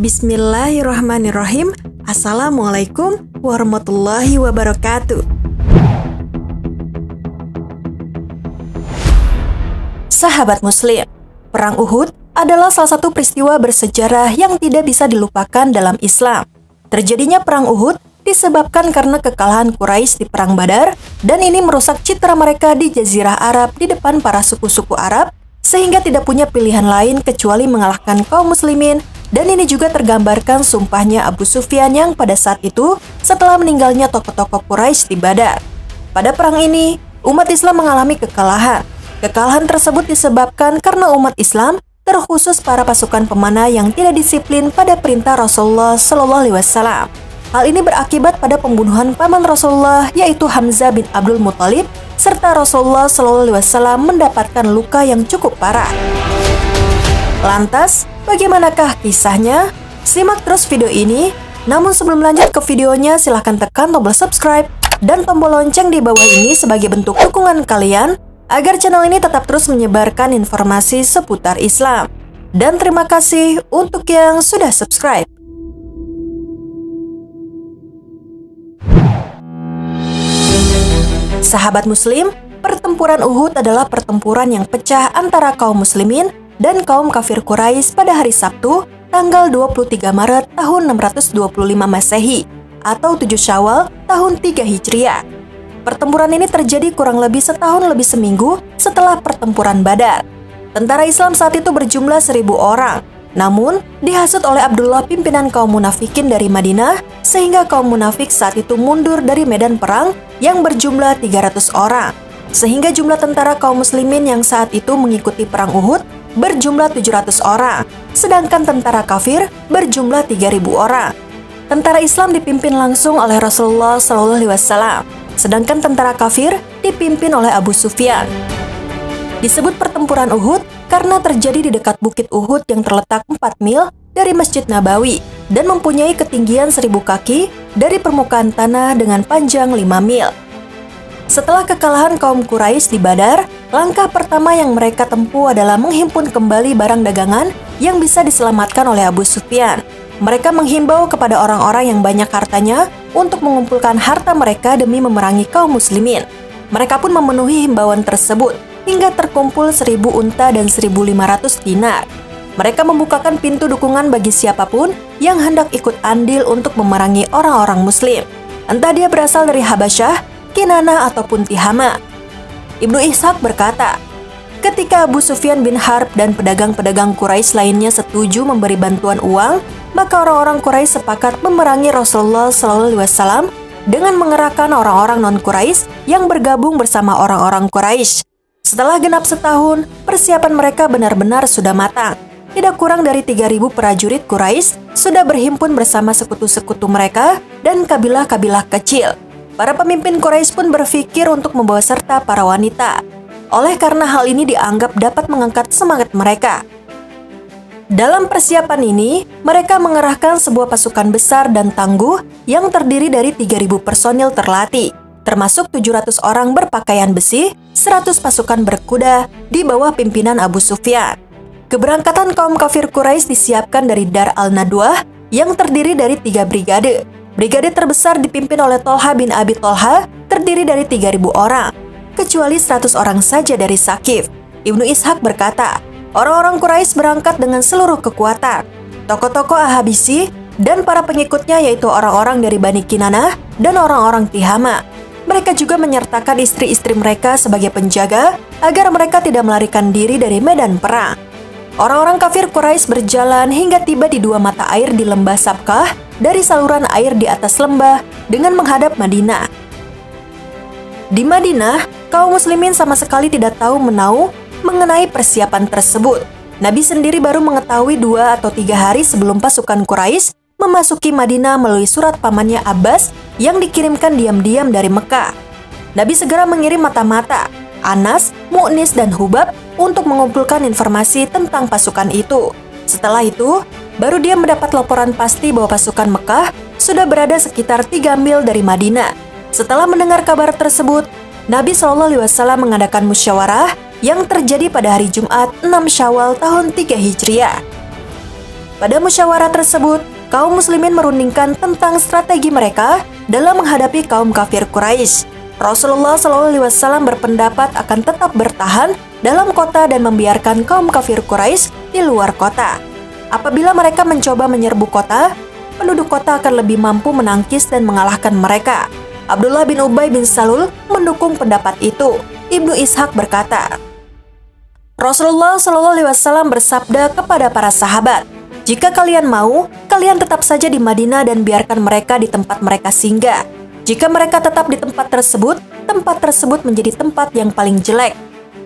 Bismillahirrahmanirrahim. Assalamualaikum warahmatullahi wabarakatuh. Sahabat Muslim, Perang Uhud adalah salah satu peristiwa bersejarah yang tidak bisa dilupakan dalam Islam. Terjadinya Perang Uhud disebabkan karena kekalahan Quraisy di Perang Badar, dan ini merusak citra mereka di Jazirah Arab di depan para suku-suku Arab, sehingga tidak punya pilihan lain kecuali mengalahkan kaum muslimin. Dan ini juga tergambarkan sumpahnya Abu Sufyan yang pada saat itu setelah meninggalnya tokoh-tokoh Quraisy di Badar. Pada perang ini, umat Islam mengalami kekalahan. Kekalahan tersebut disebabkan karena umat Islam, terkhusus para pasukan pemanah yang tidak disiplin pada perintah Rasulullah SAW. Hal ini berakibat pada pembunuhan paman Rasulullah, yaitu Hamzah bin Abdul Muthalib, serta Rasulullah SAW mendapatkan luka yang cukup parah. Lantas, bagaimanakah kisahnya? Simak terus video ini. Namun sebelum lanjut ke videonya, silahkan tekan tombol subscribe dan tombol lonceng di bawah ini sebagai bentuk dukungan kalian agar channel ini tetap terus menyebarkan informasi seputar Islam. Dan terima kasih untuk yang sudah subscribe. Sahabat Muslim, pertempuran Uhud adalah pertempuran yang pecah antara kaum muslimin dan kaum kafir Quraisy pada hari Sabtu, tanggal 23 Maret tahun 625 Masehi atau 7 Syawal tahun 3 Hijriah. Pertempuran ini terjadi kurang lebih setahun lebih seminggu setelah pertempuran Badar. Tentara Islam saat itu berjumlah 1.000 orang, namun dihasut oleh Abdullah pimpinan kaum munafikin dari Madinah, sehingga kaum munafik saat itu mundur dari medan perang yang berjumlah 300 orang. Sehingga jumlah tentara kaum muslimin yang saat itu mengikuti perang Uhud berjumlah 700 orang, sedangkan tentara kafir berjumlah 3.000 orang. Tentara Islam dipimpin langsung oleh Rasulullah SAW, sedangkan tentara kafir dipimpin oleh Abu Sufyan. Disebut pertempuran Uhud karena terjadi di dekat Bukit Uhud yang terletak 4 mil dari Masjid Nabawi dan mempunyai ketinggian 1.000 kaki dari permukaan tanah dengan panjang 5 mil. Setelah kekalahan kaum Quraisy di Badar, langkah pertama yang mereka tempuh adalah menghimpun kembali barang dagangan yang bisa diselamatkan oleh Abu Sufyan. Mereka menghimbau kepada orang-orang yang banyak hartanya untuk mengumpulkan harta mereka demi memerangi kaum muslimin. Mereka pun memenuhi himbauan tersebut hingga terkumpul 1.000 unta dan 1.500 dinar. Mereka membukakan pintu dukungan bagi siapapun yang hendak ikut andil untuk memerangi orang-orang muslim. Entah dia berasal dari Habasyah, Kinana ataupun Tihama. Ibnu Ishaq berkata, ketika Abu Sufyan bin Harb dan pedagang-pedagang Quraisy lainnya setuju memberi bantuan uang, maka orang-orang Quraisy sepakat memerangi Rasulullah SAW dengan mengerahkan orang-orang non-Quraisy yang bergabung bersama orang-orang Quraisy. Setelah genap setahun, persiapan mereka benar-benar sudah matang. Tidak kurang dari 3.000 prajurit Quraisy sudah berhimpun bersama sekutu-sekutu mereka dan kabilah-kabilah kecil. Para pemimpin Quraisy pun berpikir untuk membawa serta para wanita, oleh karena hal ini dianggap dapat mengangkat semangat mereka. Dalam persiapan ini, mereka mengerahkan sebuah pasukan besar dan tangguh yang terdiri dari 3.000 personil terlatih, termasuk 700 orang berpakaian besi, 100 pasukan berkuda di bawah pimpinan Abu Sufyan. Keberangkatan kaum kafir Quraisy disiapkan dari Dar al-Nadwah yang terdiri dari 3 brigade. Brigade terbesar dipimpin oleh Tolha bin Abi Tolha, terdiri dari 3.000 orang, kecuali 100 orang saja dari Saqif. Ibnu Ishaq berkata, orang-orang Quraisy berangkat dengan seluruh kekuatan. Tokoh-tokoh Ahabisi dan para pengikutnya yaitu orang-orang dari Bani Kinanah dan orang-orang Tihama. Mereka juga menyertakan istri-istri mereka sebagai penjaga agar mereka tidak melarikan diri dari medan perang. Orang-orang kafir Quraisy berjalan hingga tiba di 2 mata air di lembah Sabkah dari saluran air di atas lembah dengan menghadap Madinah. Di Madinah, kaum muslimin sama sekali tidak tahu menahu mengenai persiapan tersebut. Nabi sendiri baru mengetahui 2 atau 3 hari sebelum pasukan Quraisy memasuki Madinah melalui surat pamannya Abbas yang dikirimkan diam-diam dari Mekah. Nabi segera mengirim mata-mata, Anas, Mu'nis, dan Hubab untuk mengumpulkan informasi tentang pasukan itu. Setelah itu, baru dia mendapat laporan pasti bahwa pasukan Mekah sudah berada sekitar 3 mil dari Madinah. Setelah mendengar kabar tersebut, Nabi SAW mengadakan musyawarah yang terjadi pada hari Jumat 6 Syawal tahun 3 Hijriah. Pada musyawarah tersebut, kaum muslimin merundingkan tentang strategi mereka dalam menghadapi kaum kafir Quraisy. Rasulullah SAW berpendapat akan tetap bertahan dalam kota dan membiarkan kaum kafir Quraisy di luar kota. Apabila mereka mencoba menyerbu kota, penduduk kota akan lebih mampu menangkis dan mengalahkan mereka. Abdullah bin Ubay bin Salul mendukung pendapat itu. Ibnu Ishaq berkata, Rasulullah SAW bersabda kepada para sahabat, "Jika kalian mau, kalian tetap saja di Madinah dan biarkan mereka di tempat mereka singgah. Jika mereka tetap di tempat tersebut menjadi tempat yang paling jelek.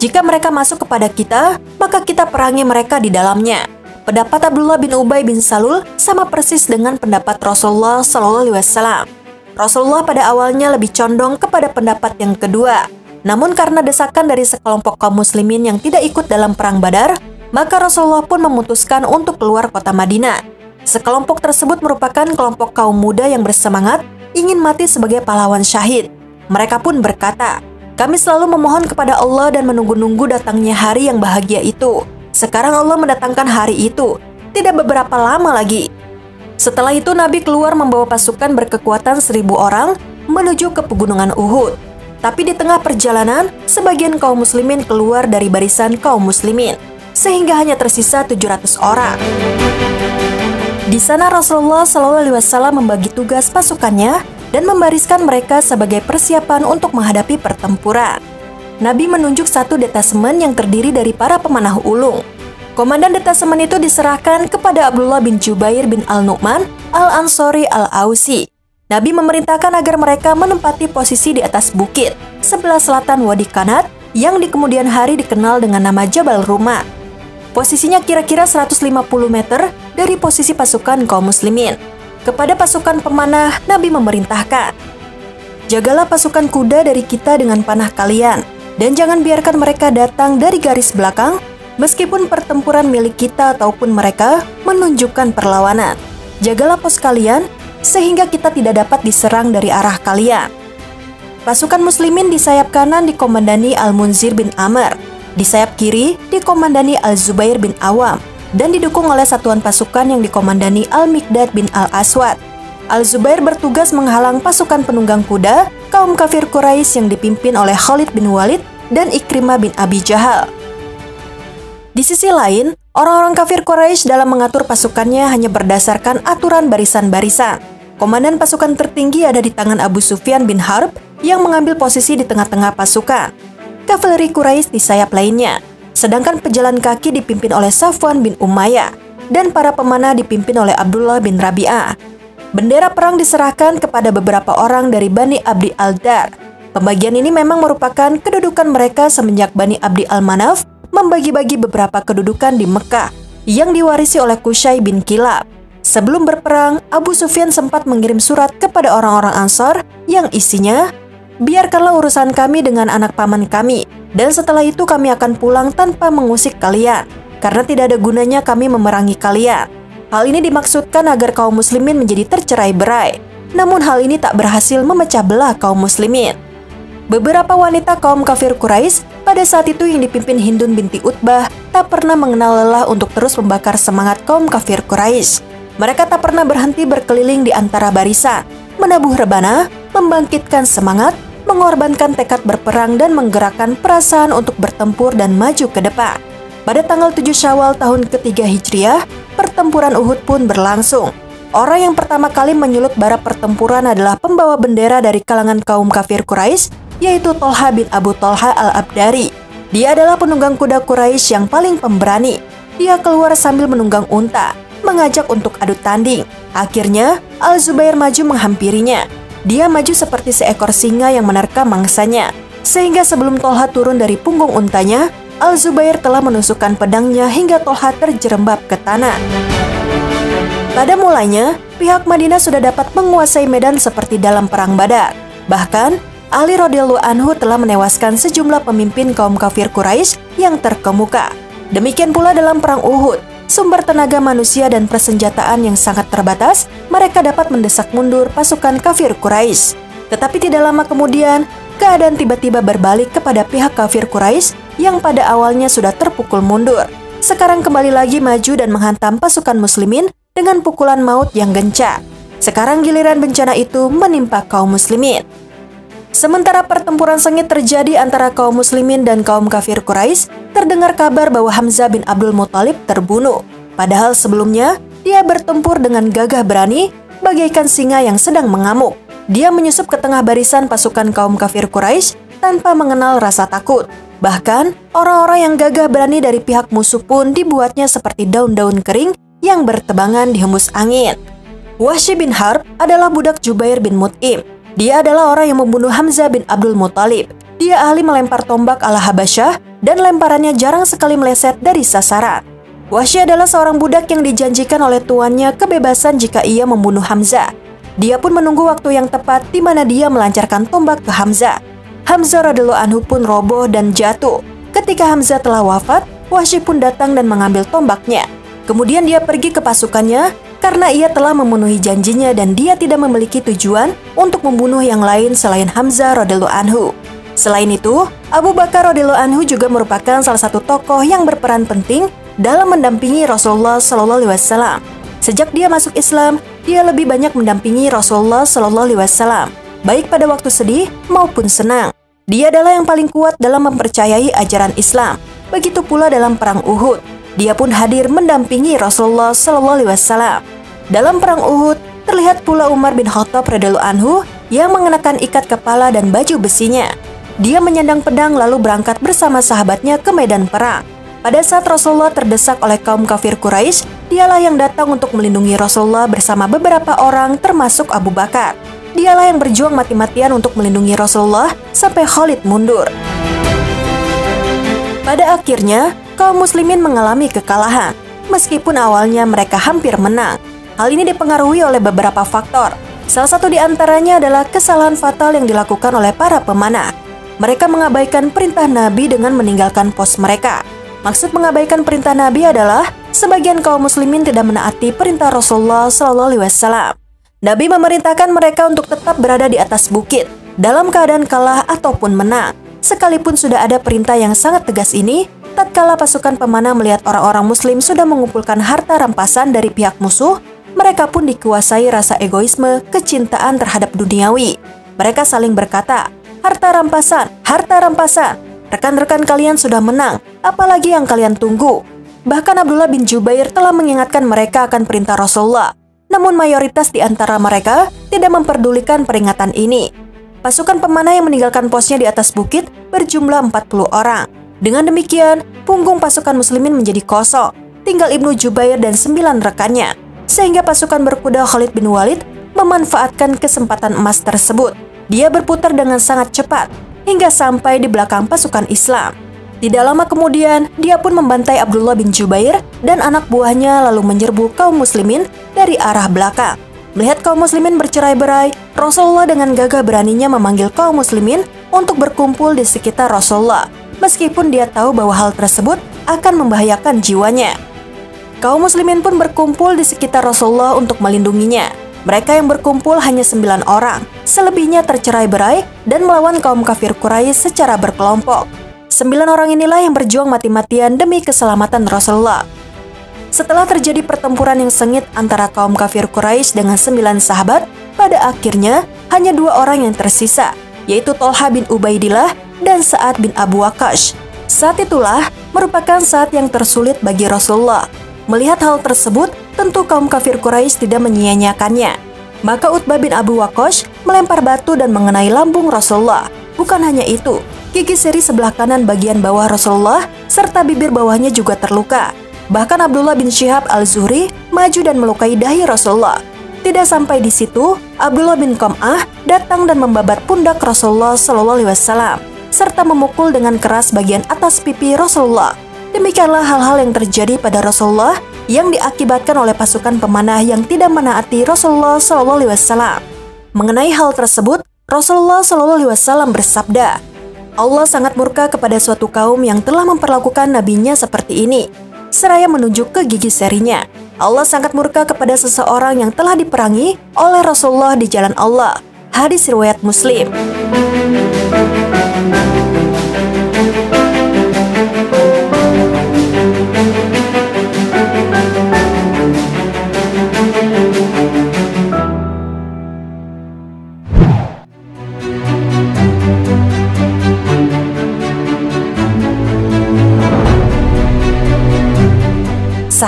Jika mereka masuk kepada kita, maka kita perangi mereka di dalamnya." Pendapat Abdullah bin Ubay bin Salul sama persis dengan pendapat Rasulullah SAW. Rasulullah pada awalnya lebih condong kepada pendapat yang kedua. Namun karena desakan dari sekelompok kaum muslimin yang tidak ikut dalam perang Badar, maka Rasulullah pun memutuskan untuk keluar kota Madinah. Sekelompok tersebut merupakan kelompok kaum muda yang bersemangat ingin mati sebagai pahlawan syahid. Mereka pun berkata, "Kami selalu memohon kepada Allah dan menunggu-nunggu datangnya hari yang bahagia itu. Sekarang Allah mendatangkan hari itu, tidak beberapa lama lagi." Setelah itu Nabi keluar membawa pasukan berkekuatan 1.000 orang menuju ke pegunungan Uhud. Tapi di tengah perjalanan, sebagian kaum muslimin keluar dari barisan kaum muslimin, sehingga hanya tersisa 700 orang. Di sana Rasulullah SAW membagi tugas pasukannya dan membariskan mereka sebagai persiapan untuk menghadapi pertempuran. Nabi menunjuk satu detasemen yang terdiri dari para pemanah ulung. Komandan detasemen itu diserahkan kepada Abdullah bin Jubair bin Al-Nu'man Al-Ansori Al-Ausi. Nabi memerintahkan agar mereka menempati posisi di atas bukit sebelah selatan Wadi Kanat yang di kemudian hari dikenal dengan nama Jabal Ruma. Posisinya kira-kira 150 meter dari posisi pasukan kaum muslimin. Kepada pasukan pemanah, Nabi memerintahkan, "Jagalah pasukan kuda dari kita dengan panah kalian, dan jangan biarkan mereka datang dari garis belakang, meskipun pertempuran milik kita ataupun mereka menunjukkan perlawanan. Jagalah pos kalian, sehingga kita tidak dapat diserang dari arah kalian." Pasukan muslimin di sayap kanan dikomandani Al-Munzir bin Amr, di sayap kiri dikomandani Al-Zubair bin Awam, dan didukung oleh satuan pasukan yang dikomandani Al-Miqdad bin Al-Aswad. Al-Zubair bertugas menghalang pasukan penunggang kuda kaum kafir Quraisy yang dipimpin oleh Khalid bin Walid dan Ikrimah bin Abi Jahal. Di sisi lain, orang-orang kafir Quraisy dalam mengatur pasukannya hanya berdasarkan aturan barisan-barisan. Komandan pasukan tertinggi ada di tangan Abu Sufyan bin Harb yang mengambil posisi di tengah-tengah pasukan. Kavaleri Quraisy di sayap lainnya, sedangkan pejalan kaki dipimpin oleh Safwan bin Umayyah dan para pemanah dipimpin oleh Abdullah bin Rabi'ah. Bendera perang diserahkan kepada beberapa orang dari Bani Abdi Al-Dar. Pembagian ini memang merupakan kedudukan mereka semenjak Bani Abdi Al-Manaf membagi-bagi beberapa kedudukan di Mekah yang diwarisi oleh Qusay bin Kilab. Sebelum berperang, Abu Sufyan sempat mengirim surat kepada orang-orang Ansor yang isinya, "Biarkanlah urusan kami dengan anak paman kami, dan setelah itu kami akan pulang tanpa mengusik kalian, karena tidak ada gunanya kami memerangi kalian." Hal ini dimaksudkan agar kaum muslimin menjadi tercerai-berai. Namun hal ini tak berhasil memecah belah kaum muslimin. Beberapa wanita kaum kafir Quraisy pada saat itu yang dipimpin Hindun binti Utbah tak pernah mengenal lelah untuk terus membakar semangat kaum kafir Quraisy. Mereka tak pernah berhenti berkeliling di antara barisan, menabuh rebana, membangkitkan semangat, mengorbankan tekad berperang dan menggerakkan perasaan untuk bertempur dan maju ke depan. Pada tanggal 7 Syawal tahun ketiga Hijriah, pertempuran Uhud pun berlangsung. Orang yang pertama kali menyulut bara pertempuran adalah pembawa bendera dari kalangan kaum kafir Quraisy, yaitu Tolha bin Abu Tolha Al-Abdari. Dia adalah penunggang kuda Quraisy yang paling pemberani. Dia keluar sambil menunggang unta, mengajak untuk adu tanding. Akhirnya, Al-Zubair maju menghampirinya. Dia maju seperti seekor singa yang menerkam mangsanya, sehingga sebelum Tolha turun dari punggung untanya, Al-Zubair telah menusukkan pedangnya hingga Tolha terjerembab ke tanah. Pada mulanya, pihak Madinah sudah dapat menguasai medan seperti dalam perang Badar. Bahkan, Ali radhiyallahu anhu telah menewaskan sejumlah pemimpin kaum kafir Quraisy yang terkemuka. Demikian pula dalam perang Uhud, sumber tenaga manusia dan persenjataan yang sangat terbatas, mereka dapat mendesak mundur pasukan kafir Quraisy. Tetapi tidak lama kemudian, keadaan tiba-tiba berbalik kepada pihak kafir Quraisy yang pada awalnya sudah terpukul mundur. sekarang kembali lagi maju dan menghantam pasukan muslimin dengan pukulan maut yang gencar. Sekarang giliran bencana itu menimpa kaum muslimin. Sementara pertempuran sengit terjadi antara kaum muslimin dan kaum kafir Quraisy, terdengar kabar bahwa Hamzah bin Abdul Muthalib terbunuh. Padahal sebelumnya, dia bertempur dengan gagah berani, bagaikan singa yang sedang mengamuk. Dia menyusup ke tengah barisan pasukan kaum kafir Quraisy tanpa mengenal rasa takut. Bahkan, orang-orang yang gagah berani dari pihak musuh pun dibuatnya seperti daun-daun kering yang bertebangan di hembus angin. Wahsy bin Harb adalah budak Jubair bin Mut'im. Dia adalah orang yang membunuh Hamzah bin Abdul Muthalib. Dia ahli melempar tombak ala Habasyah dan lemparannya jarang sekali meleset dari sasaran. Wahsy adalah seorang budak yang dijanjikan oleh tuannya kebebasan jika ia membunuh Hamzah. Dia pun menunggu waktu yang tepat di mana dia melancarkan tombak ke Hamzah. Hamzah radhiyallahu anhu pun roboh dan jatuh. Ketika Hamzah telah wafat, Wahsy pun datang dan mengambil tombaknya. Kemudian dia pergi ke pasukannya karena ia telah memenuhi janjinya dan dia tidak memiliki tujuan untuk membunuh yang lain selain Hamzah radhiyallahu anhu. Selain itu, Abu Bakar radhiyallahu anhu juga merupakan salah satu tokoh yang berperan penting dalam mendampingi Rasulullah Shallallahu Alaihi Wasallam. Sejak dia masuk Islam, dia lebih banyak mendampingi Rasulullah Shallallahu Alaihi Wasallam, baik pada waktu sedih maupun senang. Dia adalah yang paling kuat dalam mempercayai ajaran Islam. Begitu pula dalam perang Uhud, dia pun hadir mendampingi Rasulullah Shallallahu Alaihi Wasallam. Dalam perang Uhud, terlihat pula Umar bin Khattab radhiyallahu anhu yang mengenakan ikat kepala dan baju besinya. Dia menyandang pedang lalu berangkat bersama sahabatnya ke medan perang. Pada saat Rasulullah terdesak oleh kaum kafir Quraisy, dialah yang datang untuk melindungi Rasulullah bersama beberapa orang termasuk Abu Bakar. Dialah yang berjuang mati-matian untuk melindungi Rasulullah sampai Khalid mundur. Pada akhirnya, kaum muslimin mengalami kekalahan. Meskipun awalnya mereka hampir menang. Hal ini dipengaruhi oleh beberapa faktor. Salah satu di antaranya adalah kesalahan fatal yang dilakukan oleh para pemanah. Mereka mengabaikan perintah Nabi dengan meninggalkan pos mereka. Maksud mengabaikan perintah Nabi adalah sebagian kaum muslimin tidak menaati perintah Rasulullah SAW. Nabi memerintahkan mereka untuk tetap berada di atas bukit, dalam keadaan kalah ataupun menang. Sekalipun sudah ada perintah yang sangat tegas ini, tatkala pasukan pemanah melihat orang-orang muslim sudah mengumpulkan harta rampasan dari pihak musuh, mereka pun dikuasai rasa egoisme, kecintaan terhadap duniawi. Mereka saling berkata, harta rampasan, rekan-rekan kalian sudah menang, apalagi yang kalian tunggu. Bahkan Abdullah bin Jubair telah mengingatkan mereka akan perintah Rasulullah. Namun mayoritas di antara mereka tidak memperdulikan peringatan ini. Pasukan pemanah yang meninggalkan posnya di atas bukit berjumlah 40 orang. Dengan demikian, punggung pasukan muslimin menjadi kosong. Tinggal Ibnu Jubair dan 9 rekannya. Sehingga pasukan berkuda Khalid bin Walid memanfaatkan kesempatan emas tersebut. Dia berputar dengan sangat cepat hingga sampai di belakang pasukan Islam. Tidak lama kemudian, dia pun membantai Abdullah bin Jubair dan anak buahnya lalu menyerbu kaum muslimin dari arah belakang. Melihat kaum muslimin bercerai-berai, Rasulullah dengan gagah beraninya memanggil kaum muslimin untuk berkumpul di sekitar Rasulullah, meskipun dia tahu bahwa hal tersebut akan membahayakan jiwanya. Kaum muslimin pun berkumpul di sekitar Rasulullah untuk melindunginya. Mereka yang berkumpul hanya 9 orang, selebihnya tercerai-berai dan melawan kaum kafir Quraisy secara berkelompok. 9 orang inilah yang berjuang mati-matian demi keselamatan Rasulullah. Setelah terjadi pertempuran yang sengit antara kaum kafir Quraisy dengan 9 sahabat, pada akhirnya hanya 2 orang yang tersisa, yaitu Thalhah bin Ubaidillah dan Sa'ad bin Abu Waqqas. Saat itulah merupakan saat yang tersulit bagi Rasulullah. Melihat hal tersebut, tentu kaum kafir Quraisy tidak menyia-nyiakannya. Maka Utbah bin Abu Waqqas melempar batu dan mengenai lambung Rasulullah. Bukan hanya itu, gigi seri sebelah kanan bagian bawah Rasulullah serta bibir bawahnya juga terluka. Bahkan Abdullah bin Syihab al-Zuhri maju dan melukai dahi Rasulullah. Tidak sampai di situ, Abdullah bin Qam'ah datang dan membabat pundak Rasulullah SAW serta memukul dengan keras bagian atas pipi Rasulullah. Demikianlah hal-hal yang terjadi pada Rasulullah yang diakibatkan oleh pasukan pemanah yang tidak menaati Rasulullah SAW. Mengenai hal tersebut, Rasulullah SAW bersabda, Allah sangat murka kepada suatu kaum yang telah memperlakukan nabinya seperti ini, seraya menunjuk ke gigi serinya. Allah sangat murka kepada seseorang yang telah diperangi oleh Rasulullah di jalan Allah. Hadis riwayat Muslim.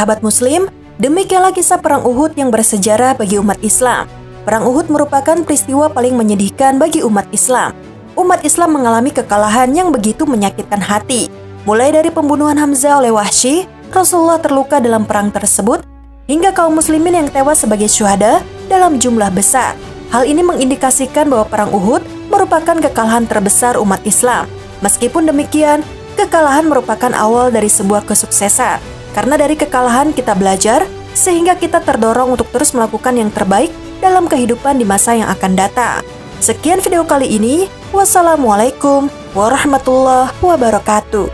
sahabat muslim, demikianlah kisah Perang Uhud yang bersejarah bagi umat Islam. Perang Uhud merupakan peristiwa paling menyedihkan bagi umat Islam. Umat Islam mengalami kekalahan yang begitu menyakitkan hati. Mulai dari pembunuhan Hamzah oleh Wahsy, Rasulullah terluka dalam perang tersebut, hingga kaum muslimin yang tewas sebagai syuhada dalam jumlah besar. Hal ini mengindikasikan bahwa Perang Uhud merupakan kekalahan terbesar umat Islam. Meskipun demikian, kekalahan merupakan awal dari sebuah kesuksesan. Karena dari kekalahan kita belajar, sehingga kita terdorong untuk terus melakukan yang terbaik dalam kehidupan di masa yang akan datang. Sekian video kali ini. Wassalamualaikum warahmatullahi wabarakatuh.